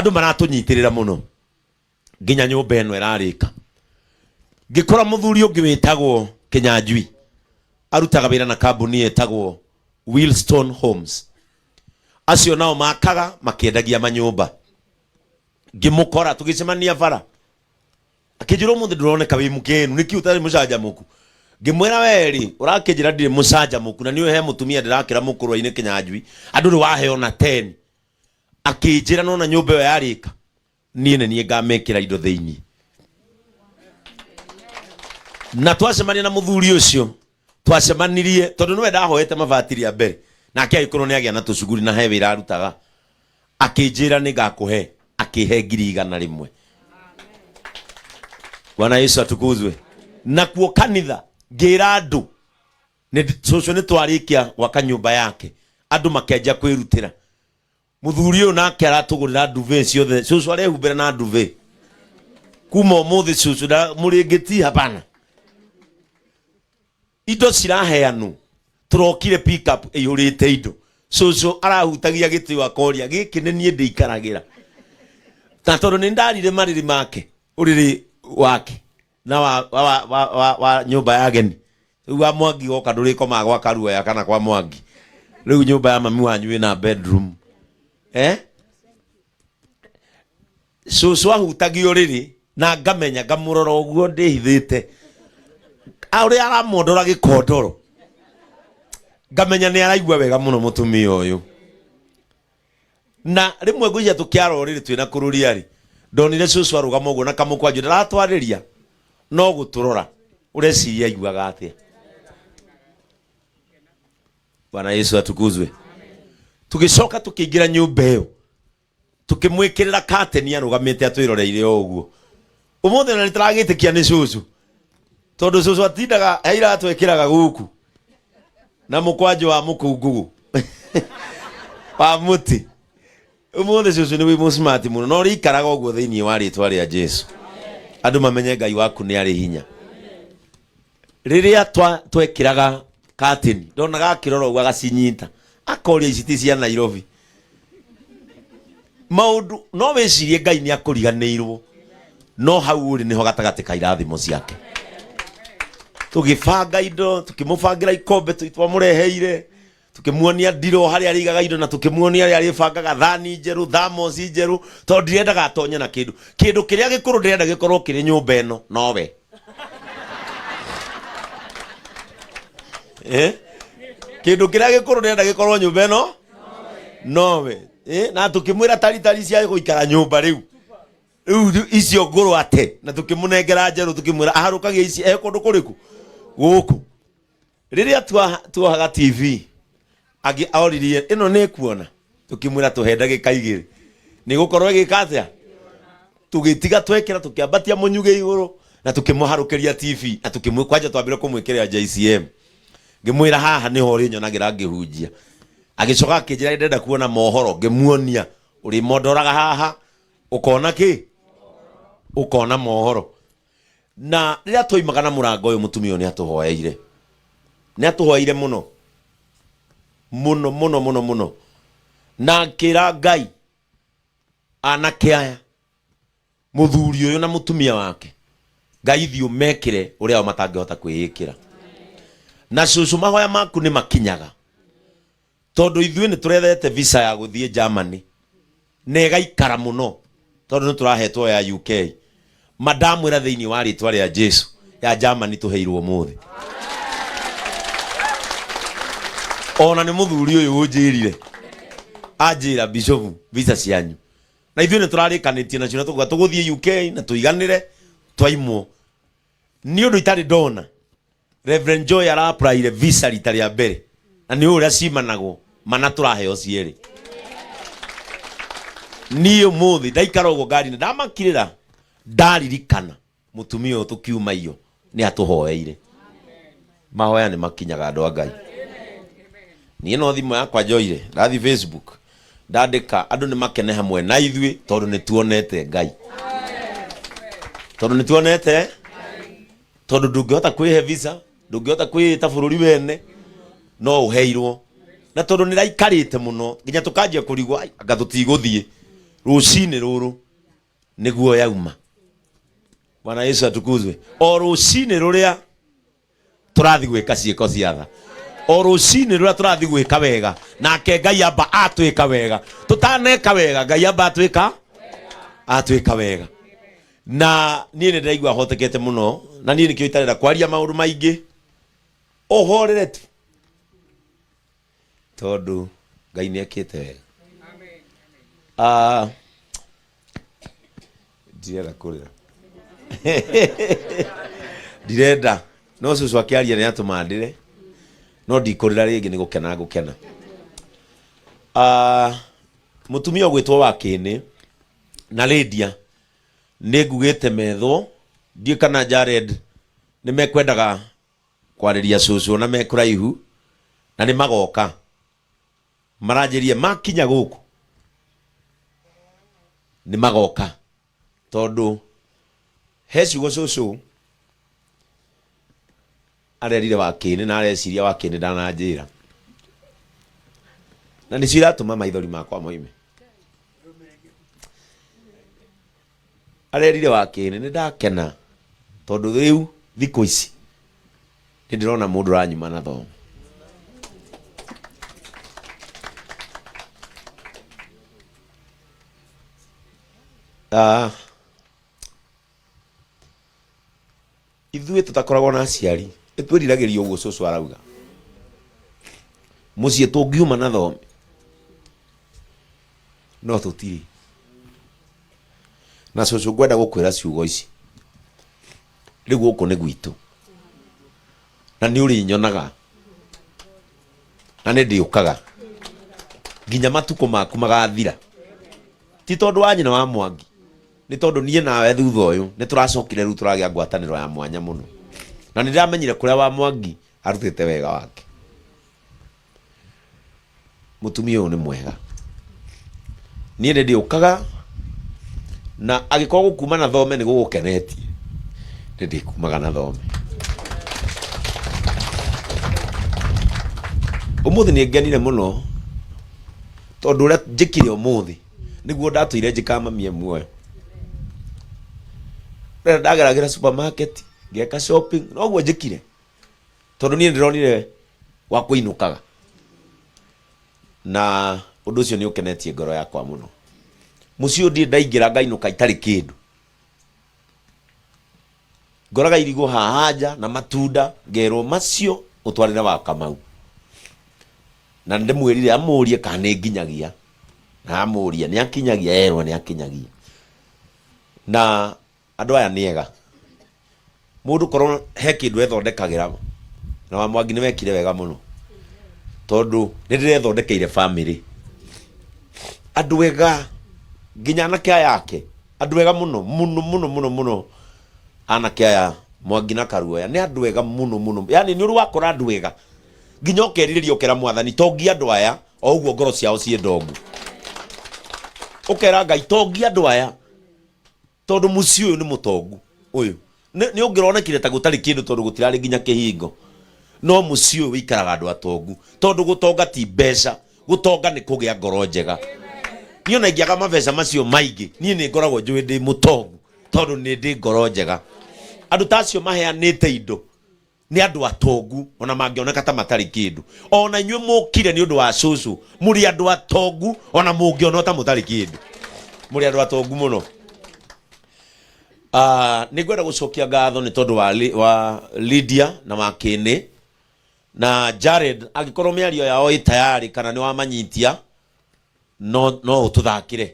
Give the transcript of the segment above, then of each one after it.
andu maratunyitirira muno nginya nyumba eno irarika ngikora muthuri ungi witagwo Kinyanjui arutaga wira na kambuni etagwo Willstone Homes. Acio nao makaga makiendagia manyumba. Ngimukora tugicemania bara akijiro mundu ndironeka wi mukenu niki utari mucaja muku ngimwera weri urakijira ndire mucaja muku na niwe he mutumia ndirakira mukurwa-ini Kinyanjui andu ri wahe ona 10 akijira nona nyumba yo yarika niĩ nĩ ngamekĩra indo thĩinĩ na twacemania na muthuri ucio twacemanirie tondu niwe ndahoete mabatiri ya mbere nake agĩkorwo nĩ agĩa na tũcuguri na he wĩra arutaga akĩnjĩra nĩ ngakũhe akĩhe 100,000 Bwana Yesu atukuzwe na kuo kanitha ngĩra andu nĩ cũcũ nĩ twarĩkia gwaka nyũmba yake andu makenja kwĩrutĩra muthuri ũyũ nake aratũgũrĩra duve ciothe cũcũ arehumbĩra na duve kuma ũmũthĩ cũcũ na mũrĩngĩti hapana indo ciraheanwo turokire pick up ĩihũrĩte indo cũcũ arahutagia gĩtĩ wakoria gĩkĩ nĩ niĩ ndĩikaragira na tondũ nĩ ndarire marĩrĩ make ũrĩrĩ wake na wa nyũmba ya ageni rĩu wa Mwangi goka ndũrĩkomaga gwa Karuoya kana kwa Mwangi rĩu nyũmba ya mami wanyu ĩna bedroom cũcũ ahutagio rĩrĩ na ngamenya ngamũrora ũguo ndĩhithĩte ũrĩa aramondora gĩkondoro ngamenya nĩ araigua wega mũno mũtumia ũyũ na rĩmwe ngũicia tũkĩara rĩrĩ twĩna kũrũria rĩ ndonire cũcũ arũgama ũguo na kamũkwanjũ ndaratwarĩria no gũtũrora ũreciria aiguaga atĩa. Bwana Yesu atukuzwe. Tugicoka tukiingira nyumba iyo tukimwikirira curtain arugamite atwiroreire uguo umuthi na nituragitikia ni cũcũ tondu cũcũ atindaga heira atwekiraga guku na mukwanjũ wa mukungugu wa muti umuthi cũcũ ni wi mu smart muno no rikaraga uguo thiini wa ritwa ria Jesu andu mamenye Ngai waku ni ari hinya riria twekiraga curtain ndonaga kiroro uguo agacinyita akoria iciti cia Nairobi maundu no wecirie Ngai ni akuriganirwo no hau uri niho gatagati ka irathimo ciake tugibanga indo tukimubangira ikombe twamureheire tukimuonia ndiro hari arigaga indo na tukimuonia ari aribangaga thani njeru thamos njeru tondu ndirendaga atonye na kindu kiria gikuru ndirenda gikorwo kiri nyumba eno nowe kindu kiria gikuru ndirenda gikorwo nyumba eno nowe na tukimwira tari cia guikara nyumba riu icio nguru ate na tukimunengera njeru tukimwira aharukagia ici kundu kuriku guku riria tuhaga TV agi auririe ino ni kuona tukimwira tuhenda gikaigire ni gukorwo gikatia tugitiga twekera tukiambatia munyuge iguru na tukimuharukiria TV na tukimwikwaje twambire kumwikira JCM ngimwira haha niho uri nyonagira ngihunjia agicoka akijira ndenda kuona mohoro ngimuonia uri mondoraga haha ukona ki ukona mohoro na riria toimaga na murango uyu mutumia ni atuhoeire muno na kira Ngai anake aya muthuri uyu na mutumia wake Ngai thiu mekire uria matangihota kwiyikira na cũcũ mahoya maku ni makinyaga tondu ithuĩ ni turethete visa ya guthie Germany nega ikara muno tondu ni turahetwo ya UK madamu ira thiini wa ritwa ria Jesu ya Germany tuheirwo muthi ona ni muthuri uyu unjirire ajira bishop visa cianyu na ithuĩ ni turarikanitie na cio tuguthie UK na tuiganire twaimwo ni undu itari ndona Reverend Joy ara apply visa rita ria mbere na ni uria cimanagwo mana turaheo cieri ni umuthi ndaikara ugo ngari ndamakirira ndaririkana mutumia tukiuma iyo ni atuhoeire mahoya ni makinyaga andu a Ngai ni no thimo yakwa Joyre ndathi Facebook ndandika andu ni makene hamwe na ithuĩ tondu ni tuonete Ngai tondu ndungihota kwihe visa ndungihota kwita bururi wene no uheirwo na tondu ni raikarite muno nginya tukanjia kurigwa anga tutiguthie rucini ruru niguo yauma. Bwana Yesu atukuzwe. O rucini ruria turathi gwika ciiko cia tha, o rucini ruria turathi gwika wega, nake Ngai amba atwika wega. Tutaneka wega, Ngai amba atwika wega. Na niĩ nĩ ndaigua hotekete muno, na niĩ nĩkĩo itarenda kwaria maũndũ maingĩ. Ohorere tu tondu Ngai nĩ ekĩte wega. Ndirenda kũrĩra ndirenda, no cucu akĩaria nĩ atũmandĩre, no ndikũrĩra rĩngĩ, nĩ gũkena ngũkena. Mũtumia ũgwĩtwo Wakĩnĩ na Lydia nĩ ngugĩte metho, ndiĩ kana Jared nĩ mekwendaga kwarĩria cucu na mekũraihu, na nĩ magoka maranjĩrie makinya gũkũ nĩ magoka, tondu he ciugo cucu arerire Wakĩnĩ na areciria Wakĩnĩ ndananjĩra, na nĩcio iratũma maithori makwa moime. Arerire Wakĩnĩ nĩ ndakena, tondu rĩu thikũ ici nĩ ndĩrona mũndũ ranyuma na thomo. Ithuĩ tũtakoragwo na aciari twĩriragĩria ũguo cucu arauga, mũciĩ tũngiuma na thome, no tũtirĩ. Na cucu ngwenda gũkwĩra ciugo ici, rĩu gũkũ nĩ gwitũ, na nĩ ũrĩnyonaga, na nĩ ndĩũkaga nginya matukũ maku magathira. Ti tondu wa nyina wa Mwangi, ni tondu niĩ nawe thutha ũyũ nĩ tũracokire rĩu tũragĩa ngwatanĩro ya mwanya mũno, na nĩ ndĩramenyire kũrĩa wa Mwangi arutĩte wega wake. Mũtumia ũyũ nĩ mwega, niĩ nĩ ndĩũkaga, na agĩkorwo gũkuma na thome nĩ gũgũkenetie, nĩ ndĩkumaga na thome. Ũmũthĩ nĩ ngenire mũno, tondu ũrĩa njĩkire ũmũthĩ nĩguo ndatũire njikamamia muoyo. Rĩrĩa ndageragĩra supermarket ngeka shopping, noguo njĩkire, tondu niĩ ndĩronire wa kũinũkaga, na ũndũ ũcio nĩ ũkenetie ngoro yakwa mũno. Mũciĩ ũyũ ndirĩ ndaingĩra ngainũka itarĩ kĩndũ, ngoraga irigũ haha nja na matunda, ngerwo macio ũtwarĩre wa Kamau, na ndĩmwĩrire amũrie kana nĩ nginyagia, na amũria nĩ akinyagia, erwo nĩ akinyagia. Na andũ aya nĩ ega, mũndũ korwo he kĩndũ ethondekagĩra, na wa Mwangi nĩ wekire wega mũno, tondu nĩ ndĩrethondekeire family. Andũ ega, nginya anake aya yake, andũ ega mũno mũno mũno mũno mũno. Anake aya Mwangi na Karuoya nĩ andũ ega mũno mũno, yani nĩ ũrĩ wakora andũ ega nginya ũkerirĩria ũkera Mwathani tongi andũ aya o ũguo ngoro ciao ciĩ ndongu. Ũkera Ngai tongi andũ aya, tondu mũciĩ ũyũ nĩ mũtongu ũyũ. Nĩ ũngĩronekire ta gũtarĩ kĩndũ tondu gũtirarĩ nginya kĩhingo, no mũciĩ ũyũ wĩikaraga andũ atongu, tondu gũtonga ti mbeca, gũtonga nĩ kũgĩa ngoro njega. Niĩ ona ingĩaga mabeca macio maingĩ, niĩ nĩ ngoragwo njũĩ ndĩ mũtongu, tondu nĩ ndĩ ngoro njega. Andũ ta acio maheanĩte indo nĩ andũ atongu, ona mangĩoneka ta matarĩ kĩndũ. Ona inyuĩ mũkire nĩ ũndũ wa cucu, mũrĩ andũ atongu, ona mũngĩona ta mũtarĩ kĩndũ, mũrĩ andũ atongu mũno. Nĩ ngwenda gũcokia ngatho nĩ tondu wa Lydia na Wakĩnĩ na Jared. Angĩkorwo mĩario yao ĩ tayari kana nĩ wamanyitia, no ũtũthakĩre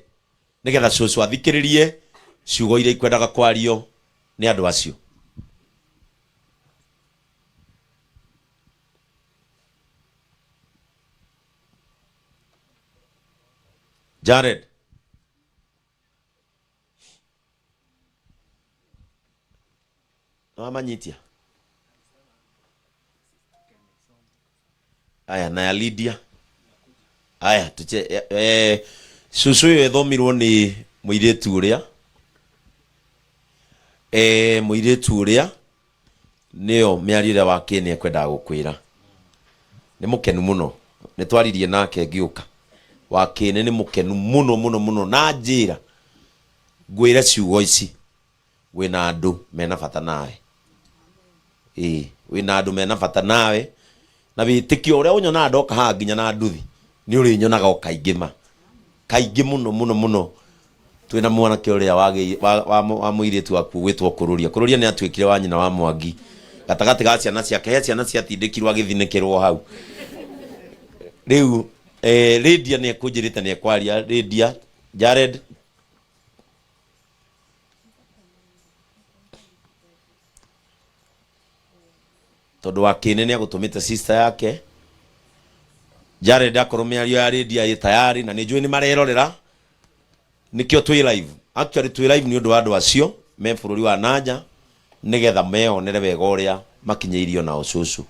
nĩgetha cucu athikĩrĩrie ciugo iria ikwendaga kwario nĩ andũ acio. Jared, no amanyitia aya na ya Lydia aya tuche cucu yo ethomirwo ni muiretu uria muiretu uria nio miarire Wakĩnĩ ekwendaga gukwira. Ni mukenu muno, ni twaririe nake ngiuka wakine ni mukenu muno muno muno na njira ngwira ciugo ici wina andu mena bata nawe wina andu mena bata nawe na bitikio uria unyona ndoka ha nginya na nduthi ni uri nyonaga o kaingi muno muno muno twina mwana ke uria wa muiritu waku gwitwo kururia ni atwikire wa nyina wa Mwangi gatagati ga ciana ciake ciana ciatindikirwo agithinikirwo hau riu Lydia ni kunjirite ni kwaria Lydia Jared tondu wakine ni agutumite sister yake Jared akorumiario ya Lydia tayari na nijui ni marerorera nikio twi live actually twi live ni undu wa andu acio me bururi wa nanja nigetha meonere wega uria makinyeirio na ucucu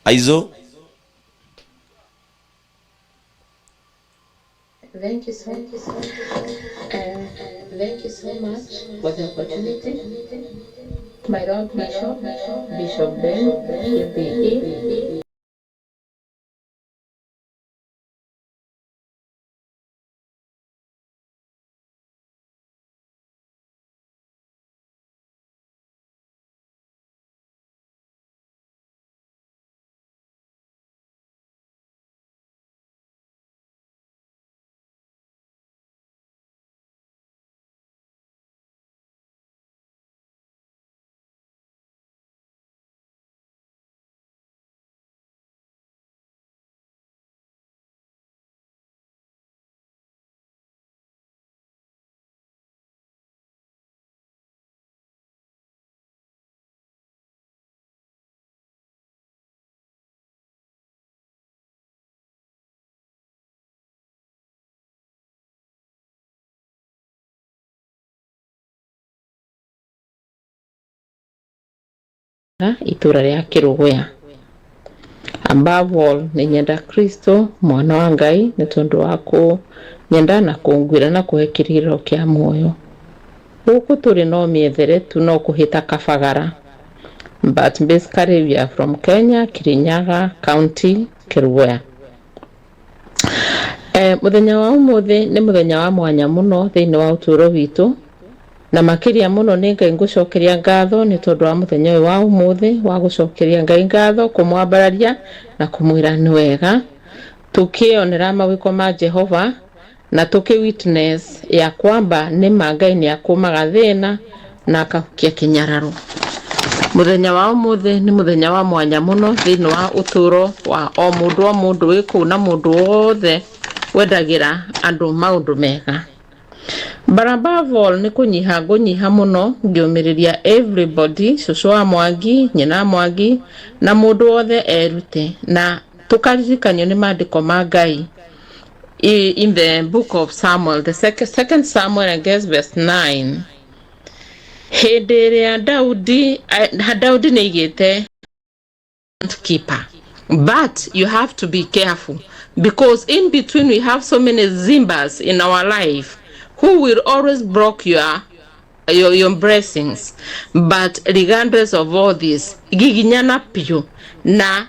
Aizo. Thank you so much for the opportunity. My Lord Bishop Ben KBE. Itura ria Kiruguya. Above all, ni nyenda Kristo mwana wa Ngai ni tondu wako nyenda na kungwira na kuhe kiriro kia muoyo. Guku turi no miethere tu no kuhita Kabagara. But basically we are from Kenya, Kirinyaga County, Kiruguya. Muthenya wa umuthi ni muthenya wa mwanya muno thiini wa uturo witu. Na makiria muno ni Ngai ngucokeria ngatho ni tondu wa muthenya uyu wa umuthi wa gucokeria Ngai ngatho kumwambararia na kumwira ni wega tukionera mawiko ma Jehova na tuki witness ya kwamba ni Ngai ni akumaga thina na akahukia kinyararo. Muthenya wa umuthi ni muthenya wa mwanya muno thiini wa uturo wa o mundu wiku na mundu wothe wedagira andu maundu mega. Barabavol ni kunyiha muno ngiumiriria everybody cucu wa Mwangi nyina Mwangi na mundu wothe erute na tukaririkanio ni maandiko ma Ngai in the book of Samuel, the second Samuel, I guess verse 9. Hindi iria Daudi nigite keeper, but you have to be careful because in between we have so many Zimbas in our life who will always block your blessings. But regardless of all this, giginyana piyo na